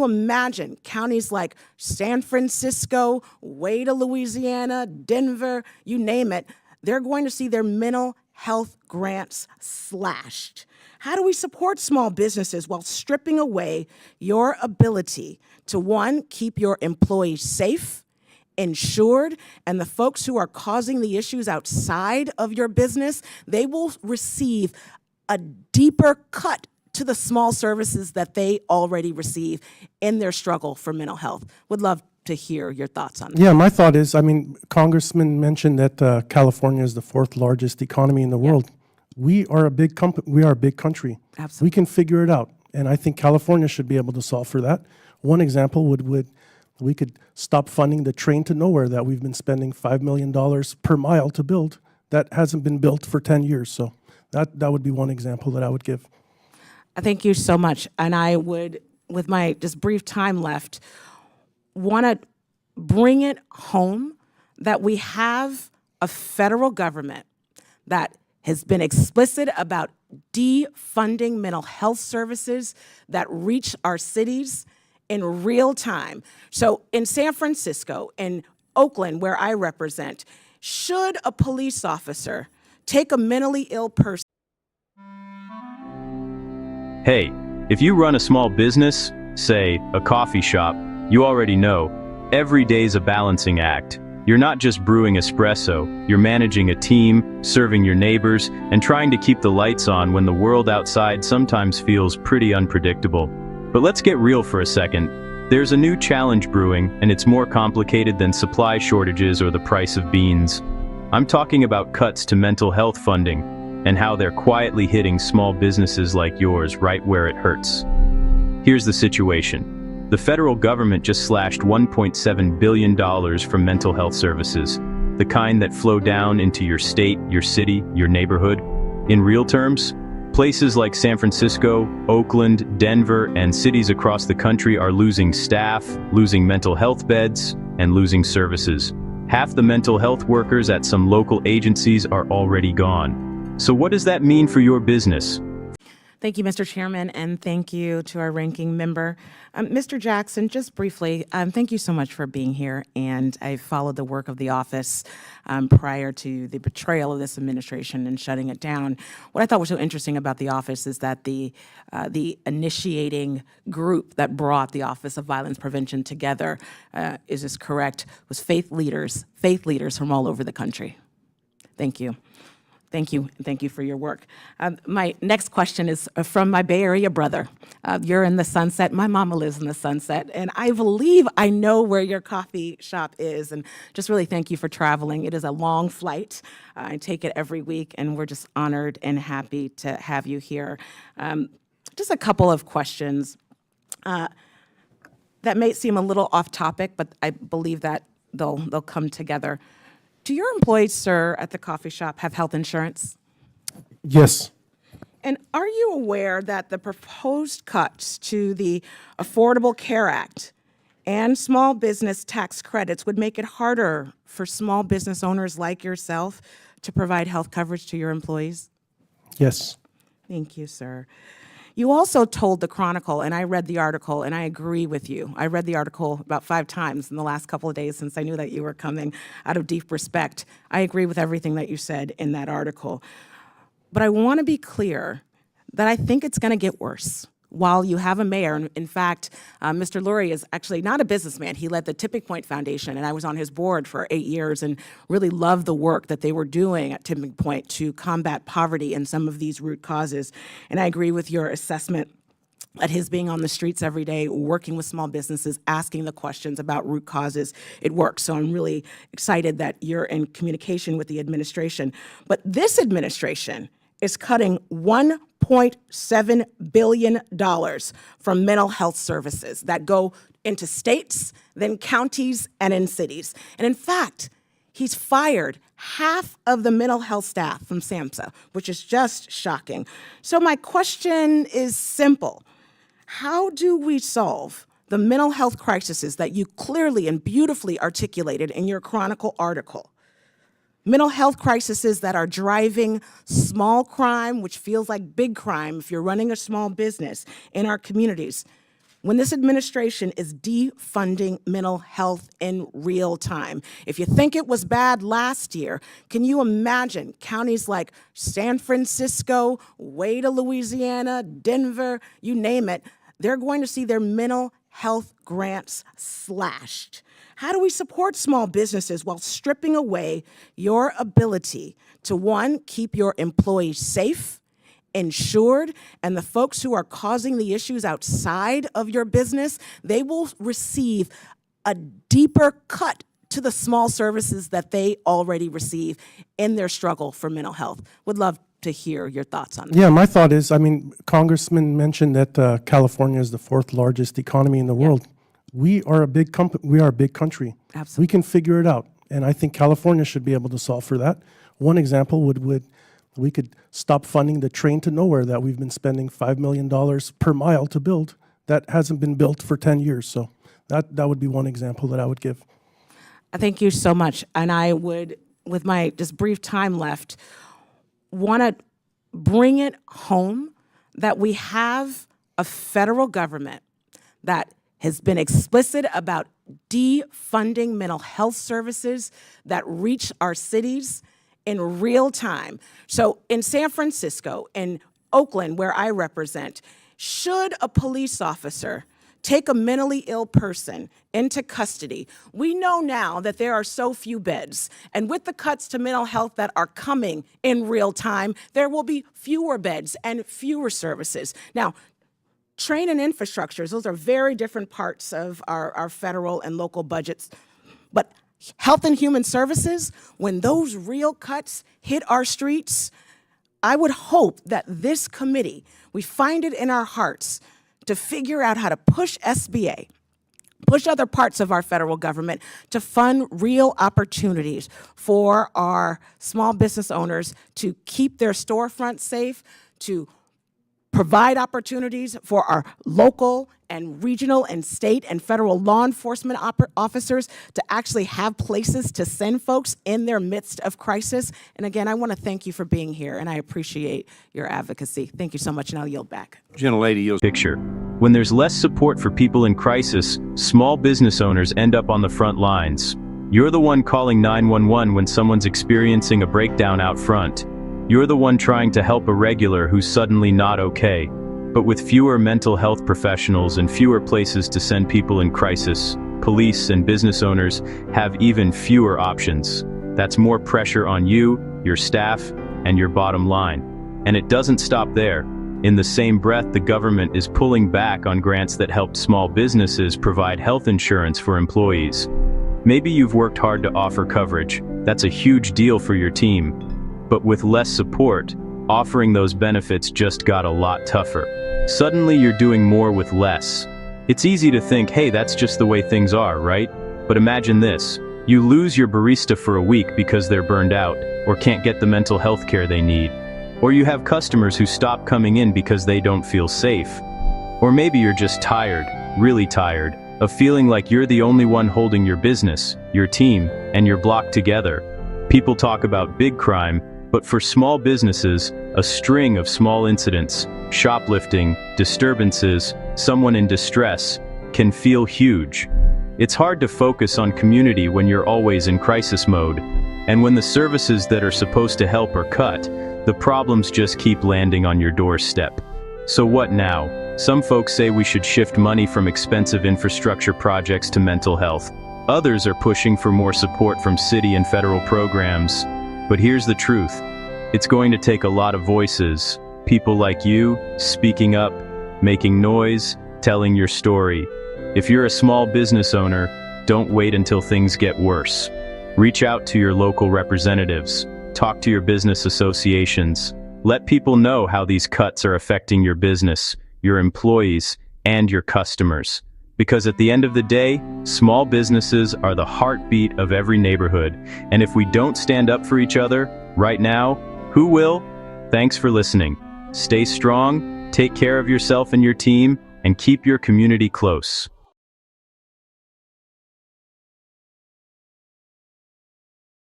Imagine counties like San Francisco, way to Louisiana, Denver, you name it, they're going to see their mental health grants slashed. How do we support small businesses while stripping away your ability to, one, keep your employees safe, insured, and the folks who are causing the issues outside of your business, they will receive a deeper cut to the small services that they already receive in their struggle for mental health. Would love to hear your thoughts on that. Yeah, my thought is, Congressman mentioned that California is the fourth largest economy in the world. We are a big company. We are a big country. Absolutely. We can figure it out, and I think California should be able to solve for that. One example would we could stop funding the train to nowhere that we've been spending $5 million per mile to build that hasn't been built for 10 years. So that would be one example that I would give. Thank you so much. And I would, with my just brief time left, want to bring it home that we have a federal government that has been explicit about defunding mental health services that reach our cities in real time. So in San Francisco, in Oakland, where I represent, should a police officer take a mentally ill person? Hey, if you run a small business, say a coffee shop, you already know, every day's a balancing act. You're not just brewing espresso, you're managing a team, serving your neighbors, and trying to keep the lights on when the world outside sometimes feels pretty unpredictable. But let's get real for a second. There's a new challenge brewing, and it's more complicated than supply shortages or the price of beans. I'm talking about cuts to mental health funding, and how they're quietly hitting small businesses like yours right where it hurts. Here's the situation. The federal government just slashed $1.7 billion from mental health services, the kind that flow down into your state, your city, your neighborhood. In real terms, places like San Francisco, Oakland, Denver, and cities across the country are losing staff, losing mental health beds, and losing services. Half the mental health workers at some local agencies are already gone. So what does that mean for your business? Thank you, Mr. Chairman, and thank you to our ranking member. Mr. Jackson, just briefly, thank you so much for being here, and I followed the work of the office prior to the betrayal of this administration and shutting it down. What I thought was so interesting about the office is that the initiating group that brought the Office of Violence Prevention together, is this correct, was faith leaders from all over the country. Thank you. Thank you, and thank you for your work. My next question is from my Bay Area brother. You're in the Sunset. My mama lives in the Sunset, and I believe I know where your coffee shop is, and just really thank you for traveling. It is a long flight. I take it every week, and we're just honored and happy to have you here. Just a couple of questions that may seem a little off topic, but I believe that they'll come together. Do your employees, sir, at the coffee shop have health insurance? Yes. And are you aware that the proposed cuts to the Affordable Care Act and small business tax credits would make it harder for small business owners like yourself to provide health coverage to your employees? Yes. Thank you, sir. You also told the Chronicle, and I read the article, and I agree with you. I read the article about 5 times in the last couple of days since I knew that you were coming out of deep respect. I agree with everything that you said in that article. But I want to be clear that I think it's going to get worse while you have a mayor. And in fact, Mr. Lurie is actually not a businessman. He led the Tipping Point Foundation, and I was on his board for 8 years and really loved the work that they were doing at Tipping Point to combat poverty and some of these root causes. And I agree with your assessment that his being on the streets every day, working with small businesses, asking the questions about root causes, it works. So I'm really excited that you're in communication with the administration. But this administration is cutting $1.7 billion from mental health services that go into states, then counties, and in cities. And in fact, he's fired half of the mental health staff from SAMHSA, which is just shocking. So my question is simple. How do we solve the mental health crises that you clearly and beautifully articulated in your Chronicle article? Mental health crises that are driving small crime, which feels like big crime if you're running a small business in our communities. when this administration is defunding mental health in real time. If you think it was bad last year, can you imagine counties like San Francisco, way to Louisiana, Denver, you name it, they're going to see their mental health grants slashed. How do we support small businesses while stripping away your ability to, one, keep your employees safe, insured, and the folks who are causing the issues outside of your business, they will receive a deeper cut to the small services that they already receive in their struggle for mental health. Would love to hear your thoughts on that. Yeah, my thought is, Congressman mentioned that California is the fourth largest economy in the world. We are a big company. We are a big country. Absolutely. We can figure it out, and I think California should be able to solve for that. One example would we could stop funding the train to nowhere that we've been spending $5 million per mile to build that hasn't been built for 10 years. So that would be one example that I would give. Thank you so much. And I would, with my just brief time left, want to bring it home that we have a federal government that has been explicit about defunding mental health services that reach our cities in real time. So in San Francisco, in Oakland, where I represent, should a police officer take a mentally ill person into custody, we know now that there are so few beds. And with the cuts to mental health that are coming in real time, there will be fewer beds and fewer services. Now, train and infrastructures, those are very different parts of our federal and local budgets. But Health and Human Services, when those real cuts hit our streets, I would hope that this committee, we find it in our hearts to figure out how to push SBA, push other parts of our federal government to fund real opportunities for our small business owners to keep their storefront safe, to provide opportunities for our local and regional and state and federal law enforcement officers to actually have places to send folks in their midst of crisis. And again, I want to thank you for being here, and I appreciate your advocacy. Thank you so much, and I'll yield back. Gentlelady yields. Picture. When there's less support for people in crisis, small business owners end up on the front lines. You're the one calling 911 when someone's experiencing a breakdown out front. You're the one trying to help a regular who's suddenly not okay. But with fewer mental health professionals and fewer places to send people in crisis, police and business owners have even fewer options. That's more pressure on you, your staff, and your bottom line. And it doesn't stop there. In the same breath, the government is pulling back on grants that helped small businesses provide health insurance for employees. Maybe you've worked hard to offer coverage. That's a huge deal for your team. But with less support, offering those benefits just got a lot tougher. Suddenly you're doing more with less. It's easy to think, hey, that's just the way things are, right? But imagine this. You lose your barista for a week because they're burned out, or can't get the mental health care they need. Or you have customers who stop coming in because they don't feel safe. Or maybe you're just tired, really tired, of feeling like you're the only one holding your business, your team, and your block together. People talk about big crime, but for small businesses, a string of small incidents, shoplifting, disturbances, someone in distress, can feel huge. It's hard to focus on community when you're always in crisis mode, and when the services that are supposed to help are cut, the problems just keep landing on your doorstep. So what now? Some folks say we should shift money from expensive infrastructure projects to mental health. Others are pushing for more support from city and federal programs. But here's the truth. It's going to take a lot of voices, people like you, speaking up, making noise, telling your story. If you're a small business owner, don't wait until things get worse. Reach out to your local representatives, talk to your business associations, let people know how these cuts are affecting your business, your employees, and your customers. Because at the end of the day, small businesses are the heartbeat of every neighborhood. And if we don't stand up for each other, right now, who will? Thanks for listening. Stay strong, take care of yourself and your team, and keep your community close.